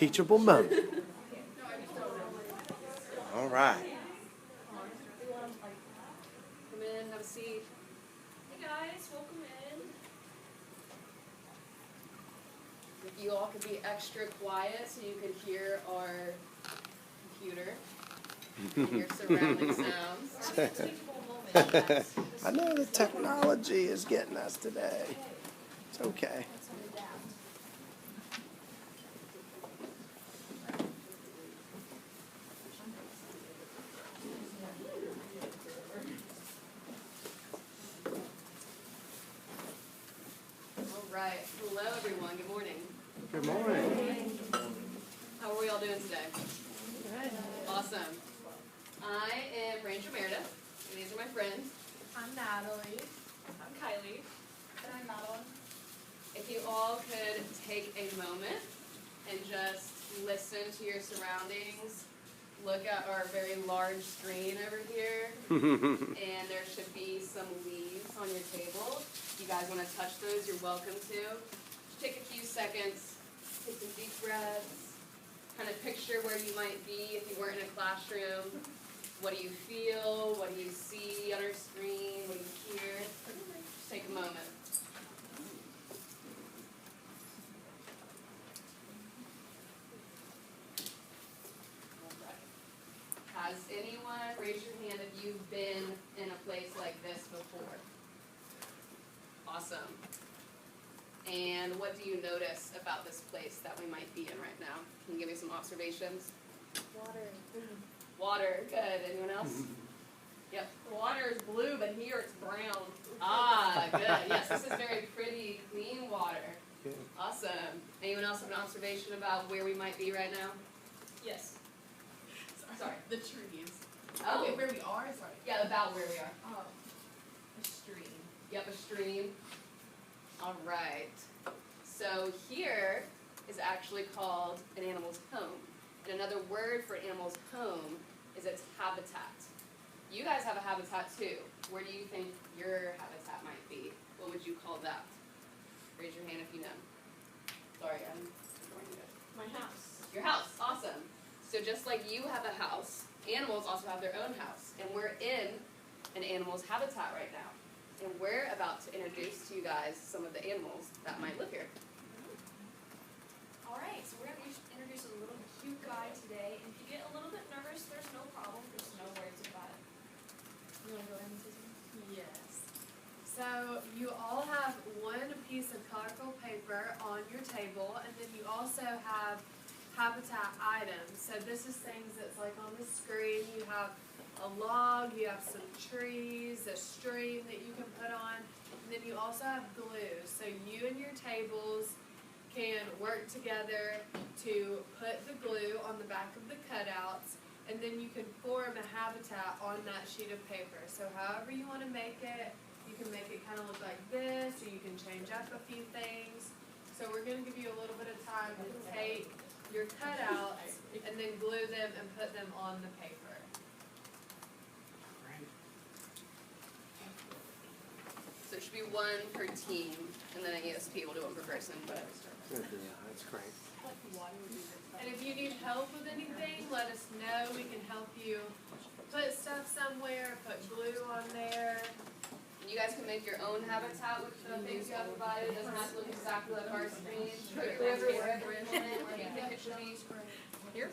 teachable moment. All right. Come in, have a seat. Hey guys, welcome in. If you all could be extra quiet so you could hear our computer and your surrounding sounds. I know the technology is getting us today. It's okay. All right. Hello, everyone. Good morning. Good morning. How are we all doing today? Good. Awesome. I am Ranger Meredith, and these are my friends. I'm Natalie. I'm Kylie. And I'm Madeline. If you all could take a moment and just listen to your surroundings, look at our very large screen over here, and there should be some leaves on your table. If you guys want to touch those, you're welcome to. Just take a few seconds, take some deep breaths, kind of picture where you might be if you weren't in a classroom. What do you feel? What do you see on our screen? What do you hear? Just take a moment. Has anyone, raise your hand if you've been in a place like this before? Awesome. And what do you notice about this place that we might be in right now? Can you give me some observations? Water. Water, good. Anyone else? Yep. The water is blue, but here it's brown. Ah, good. Yes, this is very pretty, clean water. Good. Awesome. Anyone else have an observation about where we might be right now? Yes. Sorry. The trees. Oh, Okay, where we are? Sorry. yeah, about where we are. Oh. A stream. Yep, a stream. All right. So here is actually called an animal's home. And another word for an animal's home is its habitat. You guys have a habitat too. Where do you think your habitat might be? What would you call that? Raise your hand if you know. Sorry, I'm ignoring you. My house. Your house, awesome. So just like you have a house, animals also have their own house. And we're in an animal's habitat right now. And we're about to introduce to you guys some of the animals that might live here. Alright, so we're going to introduce a little cute guy today, and if you get a little bit nervous, there's no problem, there's no worries about it. You want to go ahead and say something? Yes. So you all have one piece of colorful paper on your table, and then you also have habitat items. So this is things that's like on the screen. You have a log, you have some trees, a stream that you can put on, and then you also have glue. So you and your tables can work together to put the glue on the back of the cutouts, and then you can form a habitat on that sheet of paper. So however you want to make it, you can make it kind of look like this, or you can change up a few things. So we're going to give you a little bit of time to take your cutouts and then glue them and put them on the paper. So it should be one per team, and then an ESP will do one per person. But Good, yeah, that's great. And if you need help with anything, let us know. We can help you put stuff somewhere, put glue on there. and you guys can make your own habitat with the things you have provided. It doesn't have to look exactly like our screen. Put glue everywhere you can picture these. Here.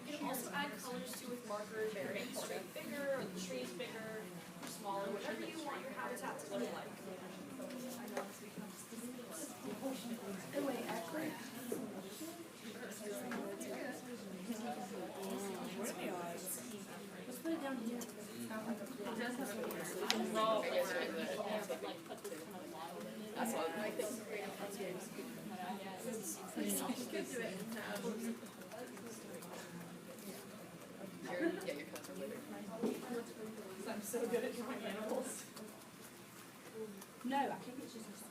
You can also add colors too with markers, or make the street bigger, or the trees bigger, or smaller, whatever you want your habitat to look like. Let's put it down here. That's what I think. Yeah, your cuts are later. I'm so good at drawing animals. No, I think it's just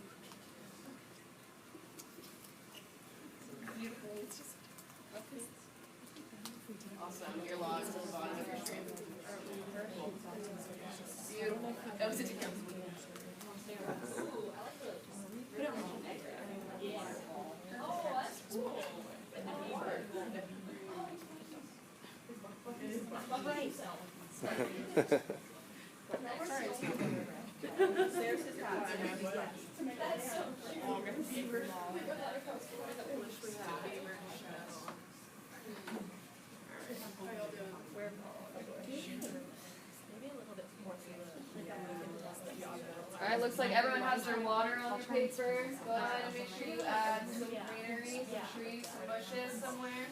Awesome. Your logs at the bottom of your stream. Beautiful. That was a different. Oh, that's cool. There's his hat. That's so cute. Alright, looks like everyone has their water on their paper. Go ahead and make sure you add some greenery, some trees, some bushes somewhere.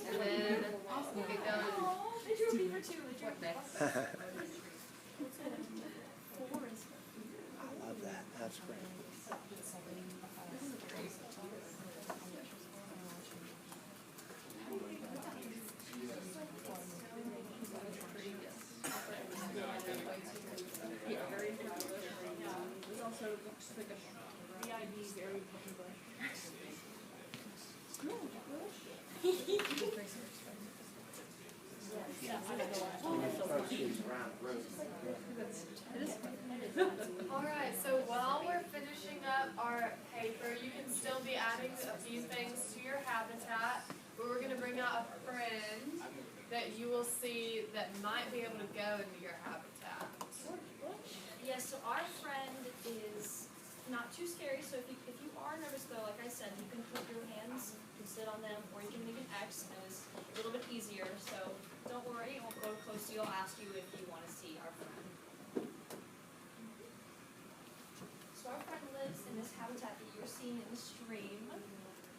And then we'll get going. They drew a beaver too. What next? I love that. That's great. Alright, so while we're finishing up our paper, you can still be adding a few things to your habitat, but we're going to bring out a friend that you will see that might be able to go into your habitat. Yes, so our friend is not too scary, so if you are nervous though, like I said, you can put your hands, you can sit on them, or you can make an X, and it's a little bit easier, so don't worry, it won't go close to you. I'll ask you if you want to see our friend. So our friend lives in this habitat that you're seeing in the stream, a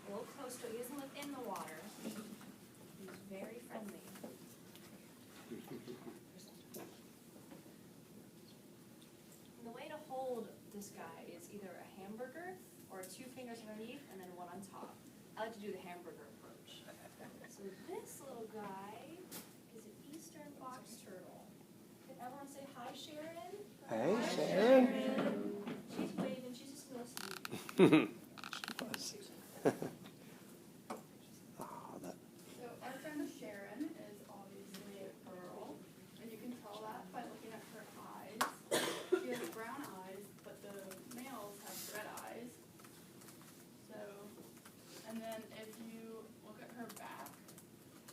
little close to it. He doesn't live in the water. He's very friendly. And the way to hold this guy is either a hamburger or 2 fingers underneath and then 1 on top. I like to do the hamburger approach. So this little guy is an eastern box turtle. Can everyone say hi, Sharon? Hey, Hi, Sharon. She's waving. She's just a little sleepy. Oh, that. So our friend Sharon is obviously a girl, and you can tell that by looking at her eyes. She has brown eyes, but the males have red eyes. So, and then if you look at her back,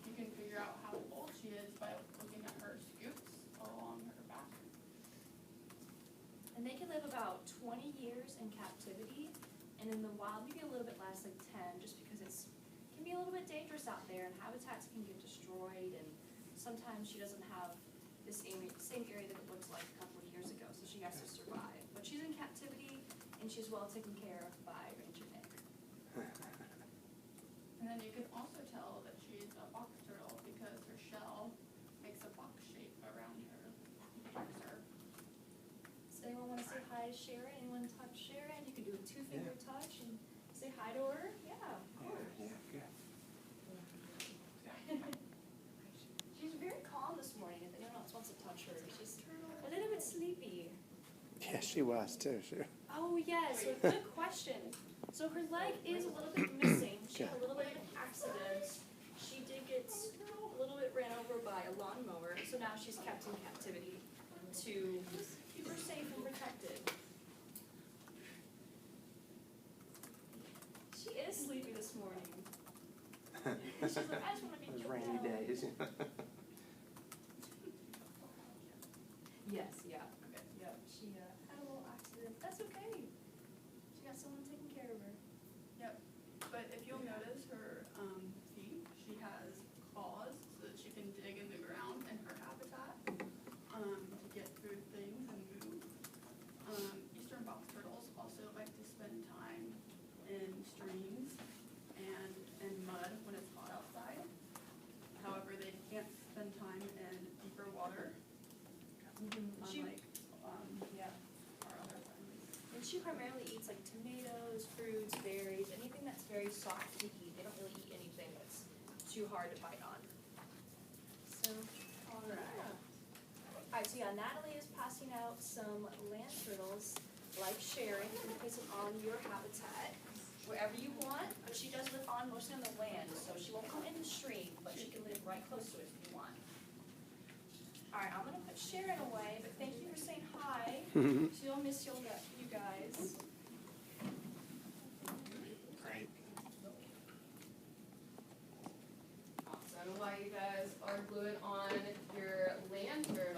you can figure out how old she is by looking at her scoops along her back. And they can live about 20 years in captivity, and in the wild maybe a little bit less, like 10, just because it can be a little bit dangerous out there, and habitats can get destroyed, and sometimes she doesn't have the same area that it looks like a couple of years ago, so she has to survive. But she's in captivity, and she's well taken care of by Ranger Nick. And then you can also tell that she's a box turtle because her shell makes a box shape around her boxer. Does anyone want to say hi to Sharon? Anyone touch Sharon? You can do a 2-finger touch and say hi to her. Yeah, of course. Yeah, She's very calm this morning. If anyone else wants to touch her, she's a little bit sleepy. yeah, she was too. Sure. Oh yeah, so good question. So her leg is a little bit missing. She had a little bit of an accident. She did get a little bit ran over by a lawnmower, so now she's kept in captivity to keep her safe and protected. She is sleepy this morning. She's like, I just want to be Those chilled rainy out. days. Yes, yeah. Okay. Yep. She had a little accident. That's okay. She got someone taking care of her. Yep, but if you'll notice her feet, she has claws so that she can dig in the ground in her habitat to get through things and move. Eastern box turtles also like to spend time in streams and in mud when it's hot outside. However, they can't spend time in deeper water, unlike our other friends. And she primarily eats like tomatoes, fruits, berries, anything that's very soft to eat. They don't really eat anything that's too hard to bite on. So, alright. Alright, so yeah, Natalie is passing out some land turtles like Sharon. You can place them on your habitat wherever you want, but she does live on mostly on the land, so she won't come in the stream, but she can live right close to it if you want. Alright, I'm gonna put Sharon away, but thank you for saying hi. She'll miss you guys. Great. Awesome. While you guys are gluing on your lantern,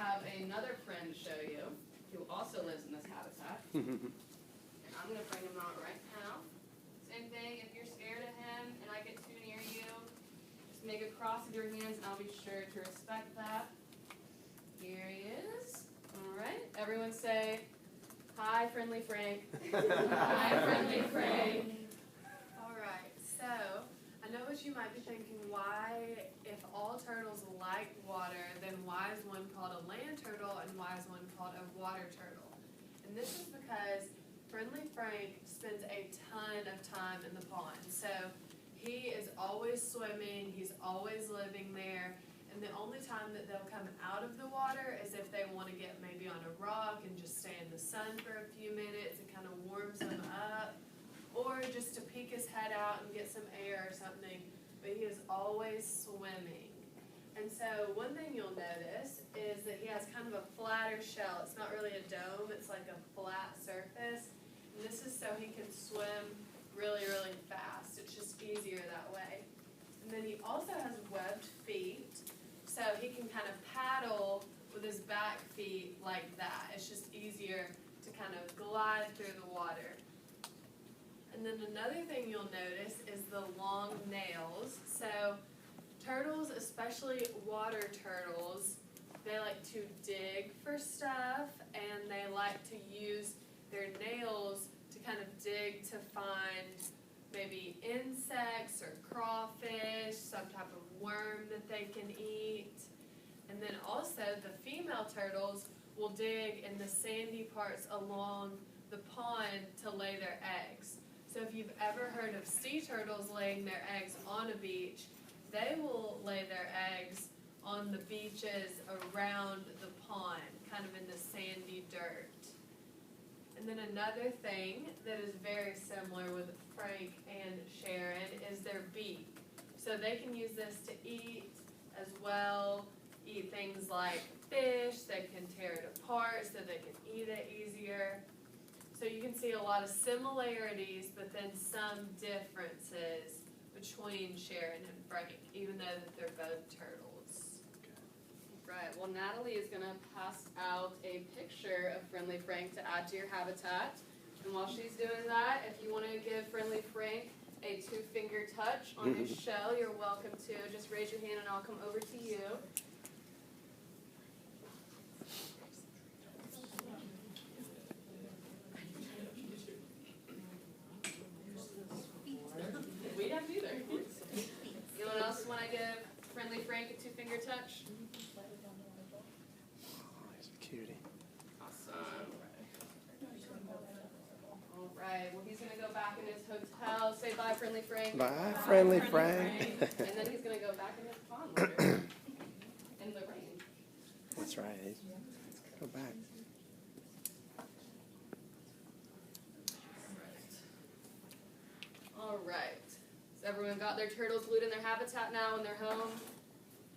have another friend to show you who also lives in this habitat. And I'm going to bring him out right now. Same thing, if you're scared of him and I get too near you, just make a cross of your hands and I'll be sure to respect that. Here he is. All right, everyone say, hi, Friendly Frank. Hi, Friendly Frank. Alright, so I know what you might be thinking, why, if all turtles like water, then why is one called a land turtle and why is one called a water turtle? And this is because Friendly Frank spends a ton of time in the pond. So he is always swimming, he's always living there, and the only time that they'll come out of the water is if they want to get maybe on a rock and just stay in the sun for a few minutes. It kind of warms them up. Or just to peek his head out and get some air or something. But he is always swimming. And so one thing you'll notice is that he has kind of a flatter shell. It's not really a dome, it's like a flat surface. And this is so he can swim really, really fast. It's just easier that way. And then he also has webbed feet. So he can kind of paddle with his back feet like that. It's just easier to kind of glide through the water. And then another thing you'll notice is the long nails. So turtles, especially water turtles, they like to dig for stuff and they like to use their nails to kind of dig to find maybe insects or crawfish, some type of worm that they can eat. And then also the female turtles will dig in the sandy parts along the pond to lay their eggs. So if you've ever heard of sea turtles laying their eggs on a beach, they will lay their eggs on the beaches around the pond, kind of in the sandy dirt. And then another thing that is very similar with Frank and Sharon is their beak. So they can use this to eat as well, eat things like fish, they can tear it apart so they can eat it easier. So you can see a lot of similarities, but then some differences between Sharon and Frank, even though that they're both turtles. Right, well Natalie is going to pass out a picture of Friendly Frank to add to your habitat. And while she's doing that, if you want to give Friendly Frank a 2-finger touch on his shell, you're welcome to. Just raise your hand and I'll come over to you. We have either. Anyone else want to give Friendly Frank a 2-finger touch? He's a cutie. Awesome. All right, well he's going to go back in his hotel. Say bye, Friendly Frank. Bye, Friendly Frank. And then he's going to go back in his pond later. In the rain. That's right. Let's go back. All right. So everyone got their turtles glued in their habitat now in their home?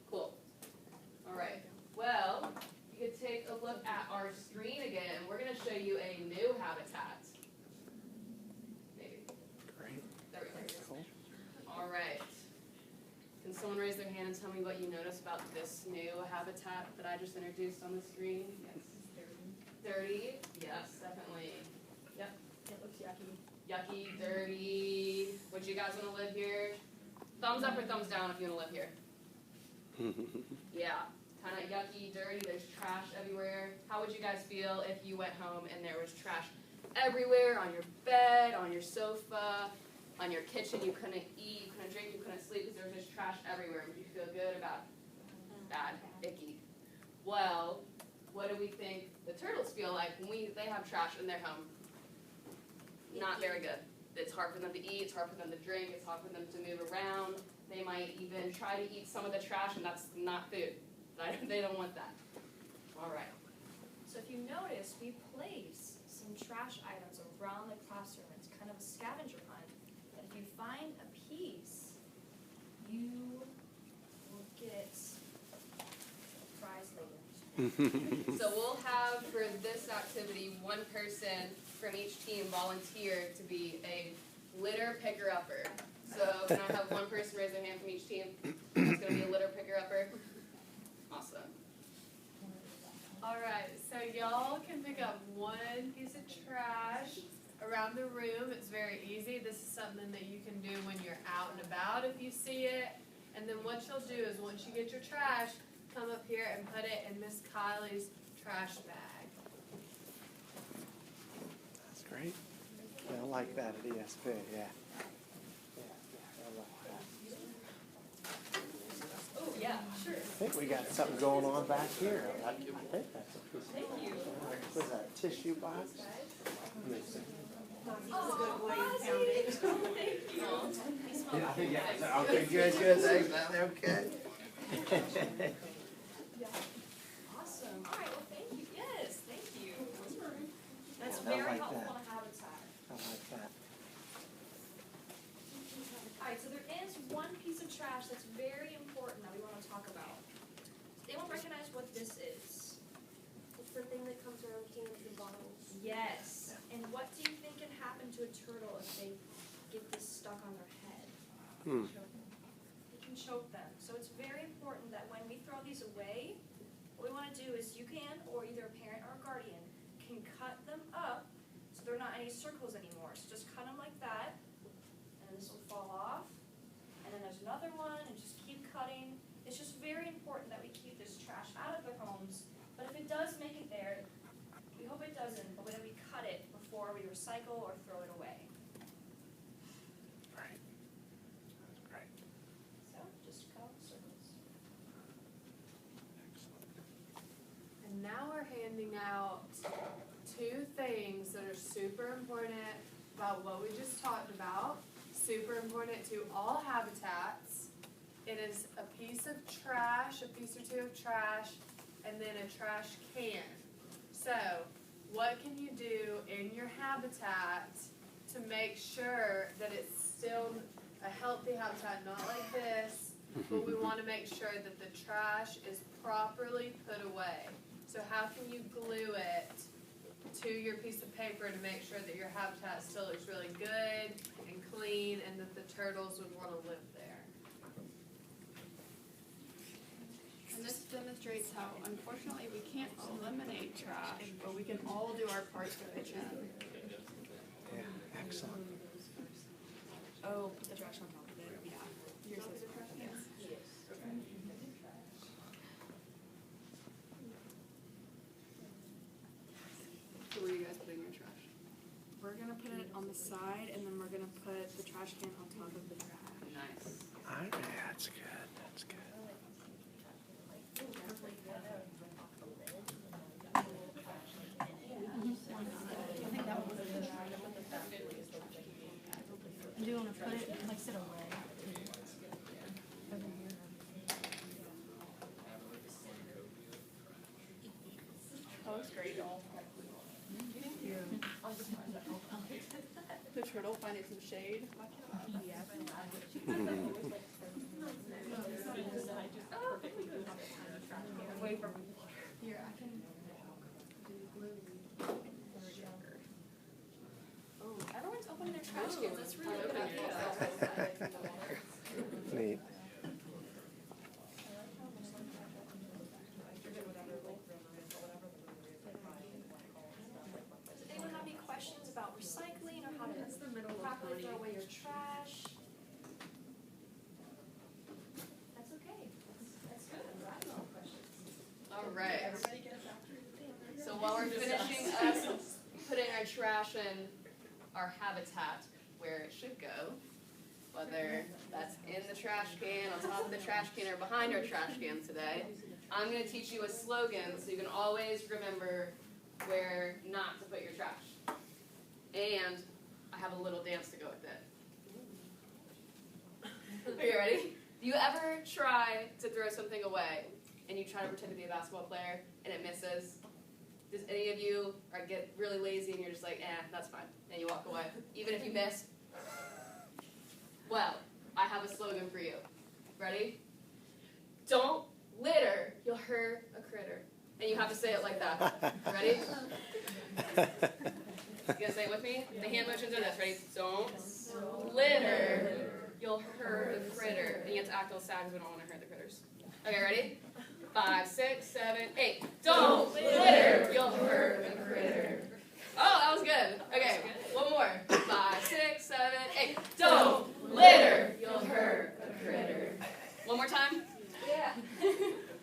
Cool. All right. Well, you could take a look at our screen again. We're going to show you a new habitat. Maybe. Great. There we go. Cool. All right. Can someone raise their hand and tell me what you noticed about this new habitat that I just introduced on the screen? Yes. Dirty? Yes, definitely. Yep. It looks yucky. Yucky, dirty. Would you guys want to live here? Thumbs up or thumbs down if you want to live here. Yeah. Kind of yucky, dirty. There's trash everywhere. How would you guys feel if you went home and there was trash everywhere, on your bed, on your sofa, on your kitchen? You couldn't eat, you couldn't drink, you couldn't sleep because there was just trash everywhere. Would you feel good about bad, icky? Well, what do we think the turtles feel like when they have trash in their home? Not very good. It's hard for them to eat, it's hard for them to drink, it's hard for them to move around. They might even try to eat some of the trash, and that's not food. They don't want that. All right. So if you notice, we place some trash items around the classroom. It's kind of a scavenger hunt. And if you find a piece, you will get a prize later. So we'll have, for this activity, one person from each team volunteer to be a litter picker-upper. So can I have one person raise their hand from each team? It's going to be a litter picker-upper. Awesome. Alright, so y'all can pick up one piece of trash around the room. It's very easy. This is something that you can do when you're out and about if you see it. And then what you'll do is once you get your trash, come up here and put it in Miss Kylie's trash bag. That's great. Yeah, I like that at ESP, yeah. Oh, yeah, sure. I think we got something going on back here. I think that's a piece of. Thank you. What's that, tissue box? Let me see. Yeah, I think, yeah. Okay, good, thanks, Natalie, okay. Awesome. All right, well, thank you. Yes, thank you. That's I very like helpful that. on a habitat. I like that. All right, so there is one piece of trash that's very important that we want to talk about. Does anyone recognize what this is? It's the thing that comes around cans and bottles. Yes. And what do you think can happen to a turtle if they get this stuck on their head? It can choke them. So it's very important that when we throw these away, what we want to do is you can, or either a parent or a guardian, can cut them up so they're not any circles anymore. So just cut them like that, and this will fall off. And then there's another one, and just keep cutting. It's just very important that we keep this trash out of their homes. But if it does make it there, we hope it doesn't, but then we cut it before we recycle or throw it away. Right. That's great. So just cut out the circles. Excellent. And now we're handing out two things that are super important about what we just talked about. Super important to all habitats. It is a piece of trash, a piece or two of trash, and then a trash can. So, what can you do in your habitat to make sure that it's still a healthy habitat, not like this, but we want to make sure that the trash is properly put away. So how can you glue it to your piece of paper to make sure that your habitat still looks really good and clean and that the turtles would want to live there? And this demonstrates how, unfortunately, we can't eliminate trash, but we can all do our part to pitch in. Yeah, excellent. Oh, put the trash on top of it, yeah. Yours is the trash can? So where are you guys putting your trash? We're gonna put it on the side, and then we're gonna put the trash can on top of the trash. Nice. All right, that's good, that's good. Do you want to put it, like, sit away? Over here. Oh, it's great. The turtle finding some shade. Here, I can do glue. Oh, everyone's opening their trash cans, that's really good. Neat. Does anyone have any questions about recycling or how to properly throw away your trash? That's okay. That's good. I'm glad you have questions. All right. So while we're finishing us putting our trash in our habitat where it should go, whether that's in the trash can, on top of the trash can, or behind our trash can today, I'm going to teach you a slogan so you can always remember where not to put your trash. And I have a little dance to go with it. Are you ready? Do you ever try to throw something away and you try to pretend to be a basketball player and it misses? Does any of you get really lazy and you're just like, that's fine, and you walk away, even if you miss? Well, I have a slogan for you. Ready? Don't litter, you'll hurt a critter. And you have to say it like that. Ready? You gonna say it with me? The hand motions are this. Ready? Don't litter, you'll hurt a critter. And you have to act all sad because we don't want to hurt the critters. Okay, ready? 5, 6, 7, 8. Don't litter, you'll hurt a critter. Oh, that was good. Okay, one more. 5, 6, 7, 8. Don't litter, you'll hurt a critter. One more time. Yeah.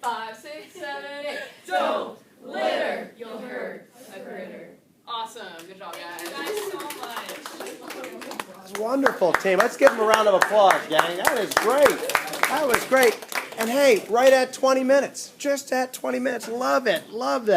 5, 6, 7, 8. Don't litter, you'll hurt a critter. Awesome. Good job, guys. Thank you guys so much. That's wonderful, team. Let's give them a round of applause, gang. That is great. That was great. And hey, right at 20 minutes. Just at 20 minutes. Love it. Love that.